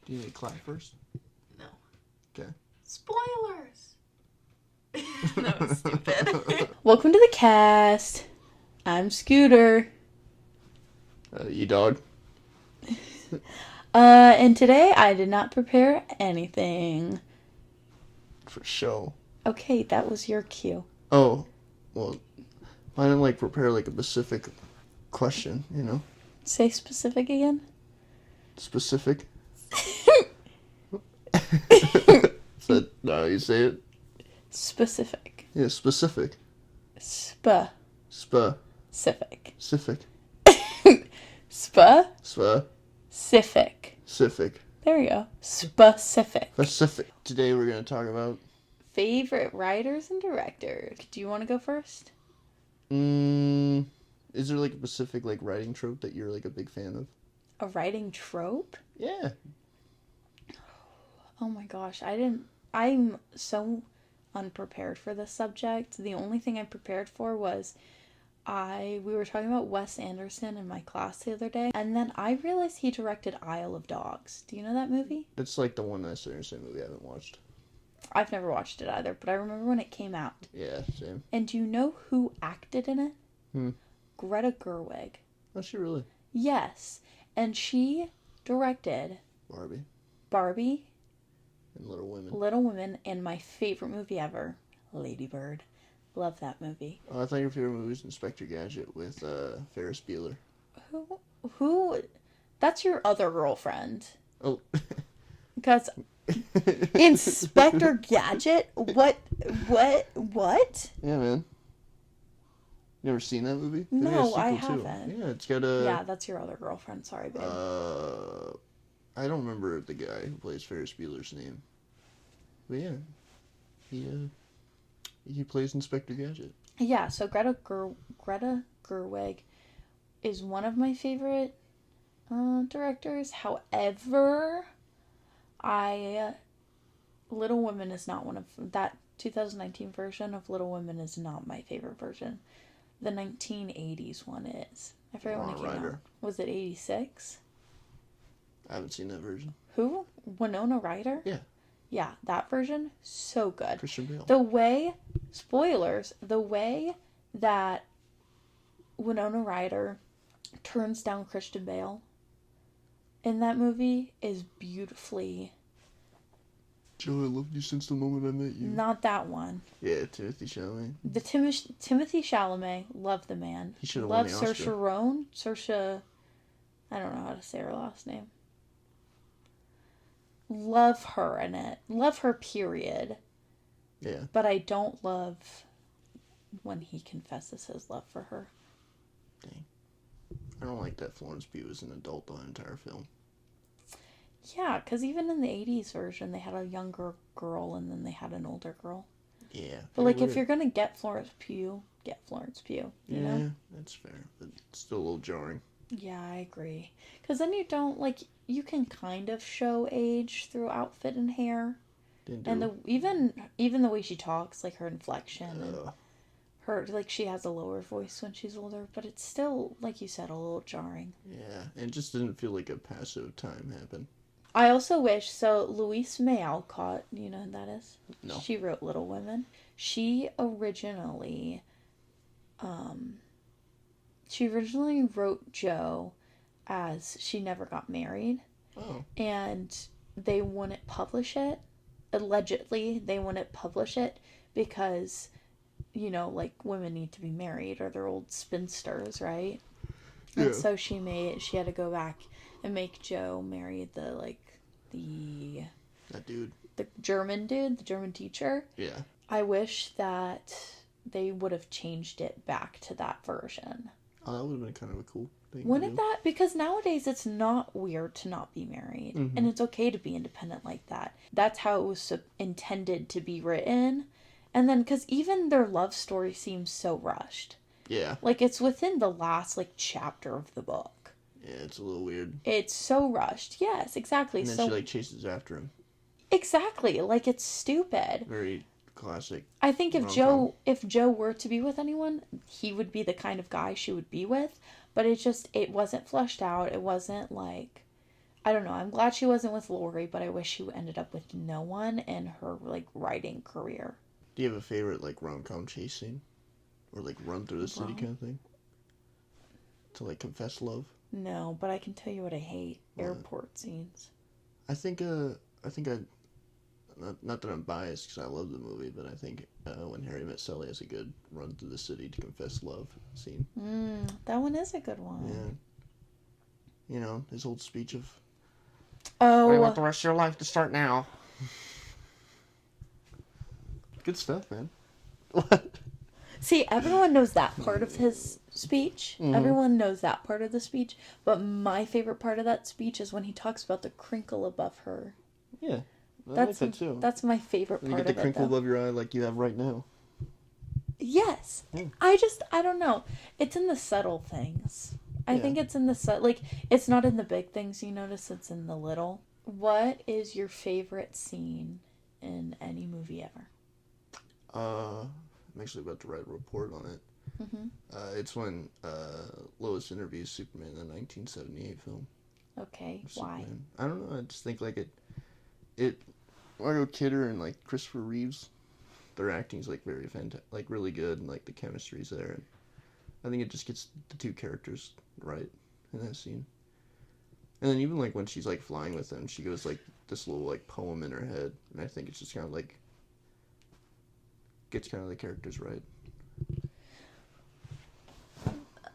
Do you need to clap first? No. Okay. Spoilers! That was stupid. Welcome to the cast. I'm Scooter. You dog? And today I did not prepare anything. For show. Okay, that was your cue. Oh, well, I didn't prepare a specific question, you know? Say specific again. Specific? Is that not how you say it? Specific. Yeah, specific. Specific. Specific. Specific. Specific. There you go. Specific. Specific. Today we're going to talk about... Favorite writers and directors. Do you want to go first? Is there a specific writing trope that you're a big fan of? A writing trope? Yeah. Oh my gosh, I'm so unprepared for this subject. The only thing I prepared for was we were talking about Wes Anderson in my class the other day, and then I realized he directed Isle of Dogs. Do you know that movie? That's the one Wes Anderson movie I haven't watched. I've never watched it either, but I remember when it came out. Yeah, same. And do you know who acted in it? Hmm. Greta Gerwig. Oh, she really? Yes. And she directed Barbie and Little Women, and my favorite movie ever, Lady Bird. Love that movie. Oh, I thought your favorite movie was Inspector Gadget with Ferris Bueller. Who? That's your other girlfriend. Oh. Because Inspector Gadget? What? Yeah, man. You ever seen that movie? No, I haven't. Yeah, it's got a... Yeah, that's your other girlfriend. Sorry, babe. I don't remember the guy who plays Ferris Bueller's name. But yeah, he plays Inspector Gadget. Yeah, so Greta Gerwig is one of my favorite directors. However, Little Women is not one of... That 2019 version of Little Women is not my favorite version. The 1980s one is. I forget when it came out. Was it 86? I haven't seen that version. Who? Winona Ryder? Yeah. Yeah, that version, so good. Christian Bale. The way that Winona Ryder turns down Christian Bale in that movie is beautifully... Joe, I loved you since the moment I met you. Not that one. Yeah, Timothy Chalamet. The Timothy Chalamet, love the man. He should have won the Oscar. Saoirse Ronan. Saoirse, I don't know how to say her last name. Love her in it. Love her, period. Yeah. But I don't love when he confesses his love for her. Dang. I don't like that Florence Pugh was an adult the entire film. Yeah, because even in the 80s version, they had a younger girl and then they had an older girl. Yeah. But, if you're going to get Florence Pugh, get Florence Pugh. You know? Yeah, that's fair. But it's still a little jarring. Yeah, I agree. Because then you don't, you can kind of show age through outfit and hair. And even the way she talks, her inflection and her, she has a lower voice when she's older, but it's still, like you said, a little jarring. Yeah, and it just didn't feel like a passive time happened. I also wish, Louise May Alcott, you know who that is? No. She wrote Little Women. She originally wrote Jo as she never got married. Oh. And they wouldn't publish it. Allegedly, they wouldn't publish it because, women need to be married or they're old spinsters, right? Yeah. And so she had to go back and make Jo marry that dude. The German dude, the German teacher. Yeah. I wish that they would have changed it back to that version. Oh, that would have been kind of a cool thing. Wouldn't that? Because nowadays it's not weird to not be married. Mm-hmm. And it's okay to be independent like that. That's how it was intended to be written. And then, because even their love story seems so rushed. Yeah. It's within the last, chapter of the book. Yeah, it's a little weird. It's so rushed. Yes, exactly. And then she, chases after him. Exactly. It's stupid. Very classic. I think if Jo were to be with anyone, he would be the kind of guy she would be with. But it wasn't fleshed out. It wasn't I don't know. I'm glad she wasn't with Lori, but I wish she ended up with no one in her like writing career. Do you have a favorite like rom-com chase scene, or like run through the city kind of thing? To like confess love? No, but I can tell you what I hate: airport scenes. I think not that I'm biased because I love the movie, but I think When Harry Met Sally has a good run through the city to confess love scene. That one is a good one. Yeah. You know, his old speech of, Oh, I want the rest of your life to start now. Good stuff, man. What? See, everyone knows that part of his speech. Mm-hmm. Everyone knows that part of the speech. But my favorite part of that speech is when he talks about the crinkle above her. Yeah, I like that too. That's my favorite part of it. You get the crinkle above your eye like you have right now. Yes. Yeah. I don't know. It's in the subtle things. I think it's in the like, it's not in the big things you notice, it's in the little. What is your favorite scene in any movie ever? I'm actually about to write a report on it. Mm-hmm. It's when Lois interviews Superman in the 1978 film. Okay, Superman. Why? I don't know. I just think like it. Margot Kidder and like Christopher Reeves, their acting's like very fantastic, like really good, and like the chemistry's there. And I think it just gets the two characters right in that scene. And then even like when she's like flying with them, she goes like this little like poem in her head, and I think it's just kind of like gets kind of the characters right.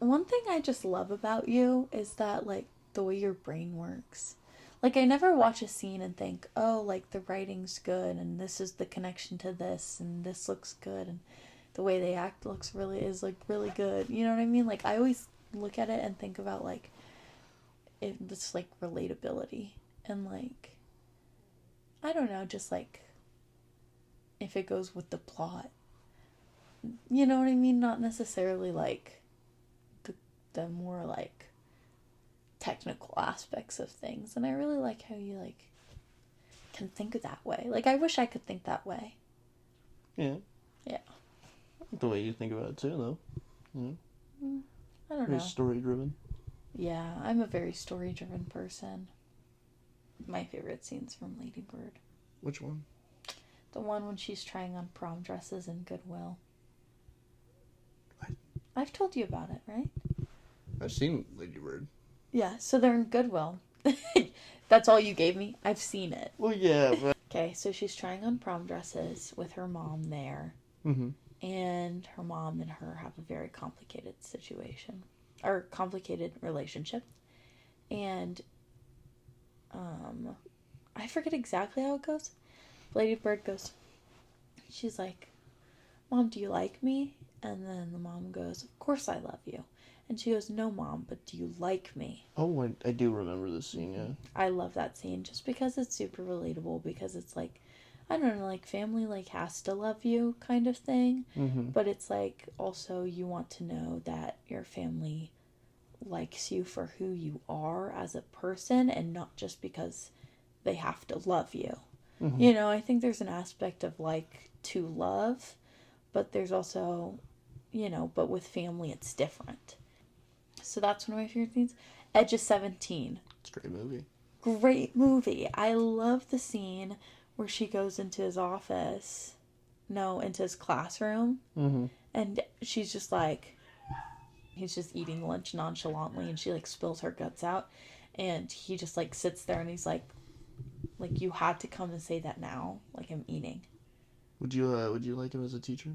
One thing I just love about you is that like the way your brain works. Like I never watch a scene and think, oh, like the writing's good and this is the connection to this and this looks good and the way they act is really good. You know what I mean? Like I always look at it and think about like this like relatability and like I don't know, just like if it goes with the plot. You know what I mean? Not necessarily like the more like technical aspects of things. And I really like how you like can think that way. Like I wish I could think that way. Yeah. Yeah. The way you think about it too, though. Yeah. I don't know. Very story driven. Yeah, I'm a very story driven person. My favorite scene's from Lady Bird. Which one? The one when she's trying on prom dresses in Goodwill. What? I've told you about it, right? I've seen Lady Bird. Yeah, so they're in Goodwill. That's all you gave me? I've seen it. Well, yeah, but... Okay, so she's trying on prom dresses with her mom there. Mm-hmm. And her mom and her have a very complicated situation. Or complicated relationship. And, I forget exactly how it goes. Lady Bird goes, she's like, Mom, do you like me? And then the mom goes, of course I love you. And she goes, no, Mom, but do you like me? Oh, I do remember this scene, yeah. I love that scene just because it's super relatable, because it's like, I don't know, like family like has to love you kind of thing. Mm-hmm. But it's like also you want to know that your family likes you for who you are as a person and not just because they have to love you. Mm-hmm. You know, I think there's an aspect of like to love, but there's also, you know, but with family it's different. So that's one of my favorite scenes. Edge of 17. It's a great movie. Great movie. I love the scene where she goes into his office. No, into his classroom. Mm-hmm. And she's just like, he's just eating lunch nonchalantly and she like spills her guts out. And he just like sits there and he's like, you had to come and say that now. Like I'm eating. Would you like him as a teacher?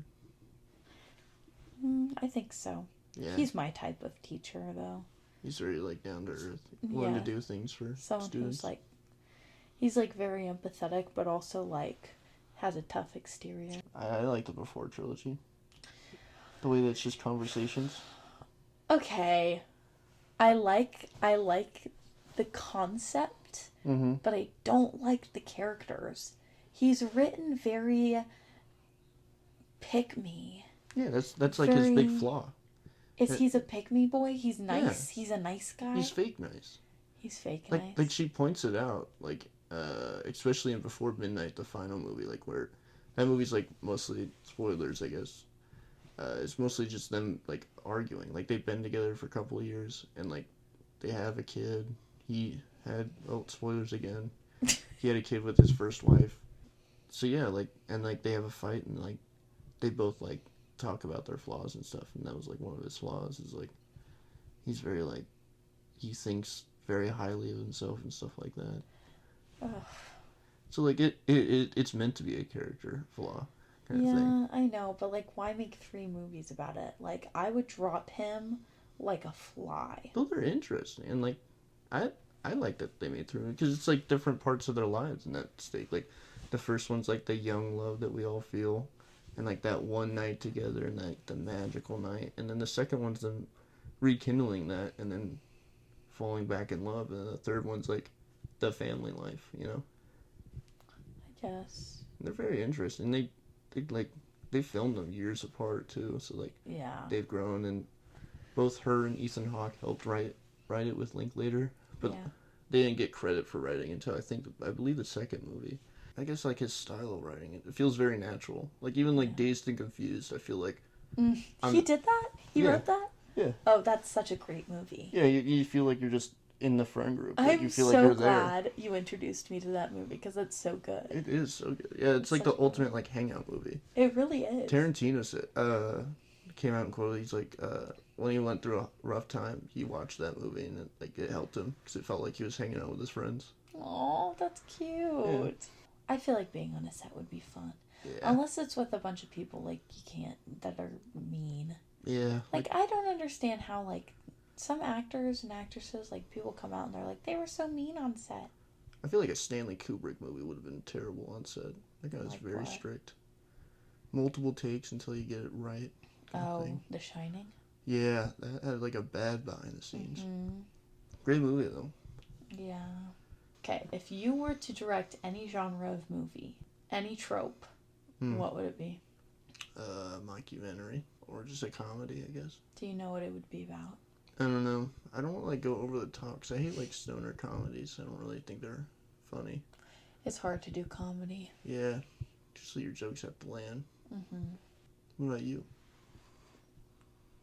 I think so. Yeah. He's my type of teacher, though. He's very, like, down to earth. Willing to do things for someone students. Who's, like... He's, like, very empathetic, but also, like, has a tough exterior. I like the Before trilogy. The way that's just conversations. Okay. I like the concept, but I don't like the characters. He's written very pick-me. Yeah, that's like his big flaw. He's a pick-me boy? He's nice? Yeah. He's a nice guy? He's fake nice. He's fake nice? Like she points it out, like, especially in Before Midnight, the final movie, like, where that movie's, like, mostly, spoilers, I guess, it's mostly just them, like, arguing. Like, they've been together for a couple of years, and, like, they have a kid. He had, oh, spoilers again. He had a kid with his first wife. So yeah, like, and like they have a fight, and like they both like talk about their flaws and stuff, and that was like one of his flaws is like he's very like he thinks very highly of himself and stuff like that. Ugh. So like it's meant to be a character flaw kind of thing. Yeah, I know, but like why make 3 movies about it? Like I would drop him like a fly. Those are interesting, and like I like that they made 3 because it's like different parts of their lives in that state. Like the first one's like the young love that we all feel, and like that one night together, and like the magical night, and then the second one's them rekindling that, and then falling back in love, and then the third one's like the family life, you know. I guess. And they're very interesting. They filmed them years apart too, so like Yeah. they've grown, and both her and Ethan Hawke helped write it with Linklater, but Yeah. they didn't get credit for writing until I believe the second movie. I guess like his style of writing it feels very natural. Like even like Dazed and Confused, I feel like He did that? He Yeah. wrote that? Yeah. Oh, that's such a great movie. yeah, you feel like you're just in the friend group. Like, I'm you feel so like you're glad you introduced me to that movie because it's so good. It is so good. Yeah, it's like Such the a ultimate like hangout movie. It really is. Tarantino said, came out and quoted, he's like, when he went through a rough time, he watched that movie and it helped him because it felt like he was hanging out with his friends. Oh, that's cute. Yeah. I feel like being on a set would be fun. Yeah. Unless it's with a bunch of people like you can't that are mean. Yeah. Like I don't understand how like some actors and actresses like people come out and they're like they were so mean on set. I feel like a Stanley Kubrick movie would have been terrible on set. That guy was Like very what? strict. Multiple takes until you get it right. kind of Oh, thing. The Shining. Yeah, that had like a bad behind the scenes. Mm, Great movie though. yeah. Okay, if you were to direct any genre of movie, any trope, what would it be? Mockumentary or just a comedy, I guess. Do you know what it would be about? I don't know. I don't want to like go over the top because I hate like stoner comedies. I don't really think they're funny. It's hard to do comedy. Yeah, just so your jokes have to land. Mm-hmm. What about you?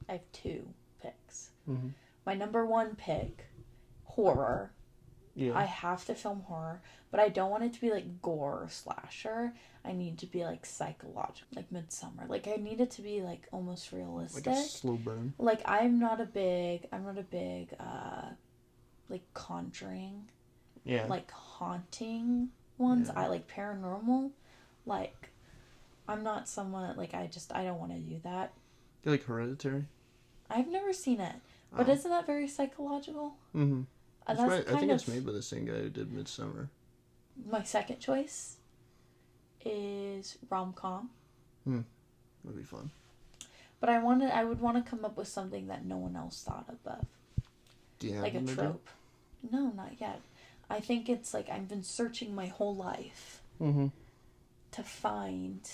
I have 2 picks. Mm-hmm. My number 1 pick, horror. Yeah. I have to film horror, but I don't want it to be like gore or slasher. I need to be like psychological, like Midsummer. Like I need it to be like almost realistic. Like a slow burn. Like I'm not a big like Conjuring, Yeah. like haunting ones. Yeah. I like paranormal. Like I'm not someone like I don't want to do that. You like Hereditary? I've never seen it, but Oh. isn't that very psychological? Mm-hmm. That's I kind think of it's made by the same guy who did Midsummer. my second choice is rom-com. Would be fun. But I would want to come up with something that no one else thought of. Do you have Like a one, Megan? trope. No, not yet. I think it's like I've been searching my whole life Mm-hmm. to find.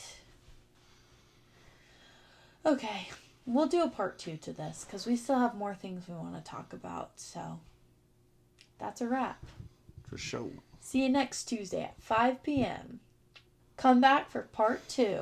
Okay, we'll do a part 2 to this because we still have more things we want to talk about. So that's a wrap. For sure. See you next Tuesday at 5 p.m. Come back for part 2.